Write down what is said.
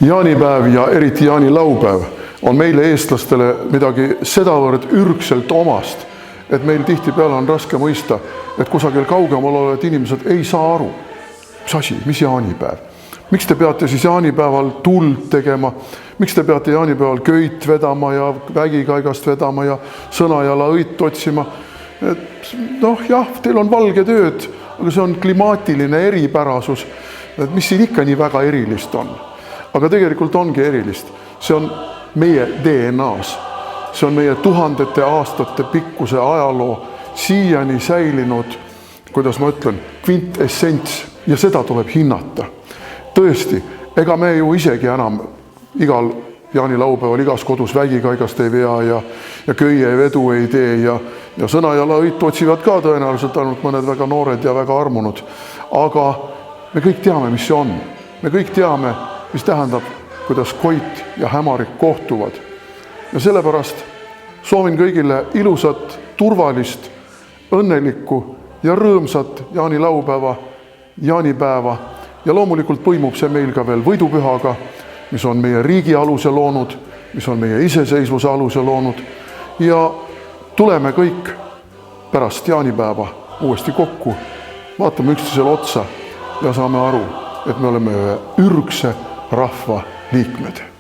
Jaanipäev ja eriti jaanilaupäev on meile eestlastele midagi sedavõrd ürgselt omast, et meil tihtipeale on raske mõista, et kusagil kaugemal olevad inimesed ei saa aru, mis asi, mis jaanipäev. Miks te peate siis jaanipäeval tuld tegema? Miks te peate jaanipäeval köit vedama ja vägikaigast vedama ja sõnajala õit otsima? Jah, teil on valged ööd, aga see on klimaatiline eripärasus. Mis siin ikka nii väga erilist on? Aga tegelikult ongi erilist. See on meie DNA-s. See on meie tuhandete aastate pikkuse ajaloo siiani säilinud, kuidas ma ütlen, kvintessents, ja seda tuleb hinnata. Tõesti, ega me ju isegi enam igal jaanilaupäeval igas kodus vägikaigast ei vea ja köie vedu ei tee ja sõnajala õit otsivad ka tõenäoliselt ainult mõned väga noored ja väga armunud. Aga me kõik teame, mis see on. Me kõik teame, mis tähendab, kuidas Koit ja Hämarik kohtuvad. Ja sellepärast soovin kõigile ilusat, turvalist, õnnelikku ja rõõmsat jaanilaupäeva, jaanipäeva. Ja loomulikult põimub see meil ka veel võidupühaga, mis on meie riigi aluse loonud, mis on meie iseseisvuse aluse loonud. Ja tuleme kõik pärast jaanipäeva uuesti kokku, vaatame üksteisele otsa ja saame aru, et me oleme ühe ürgse rahva liikmed.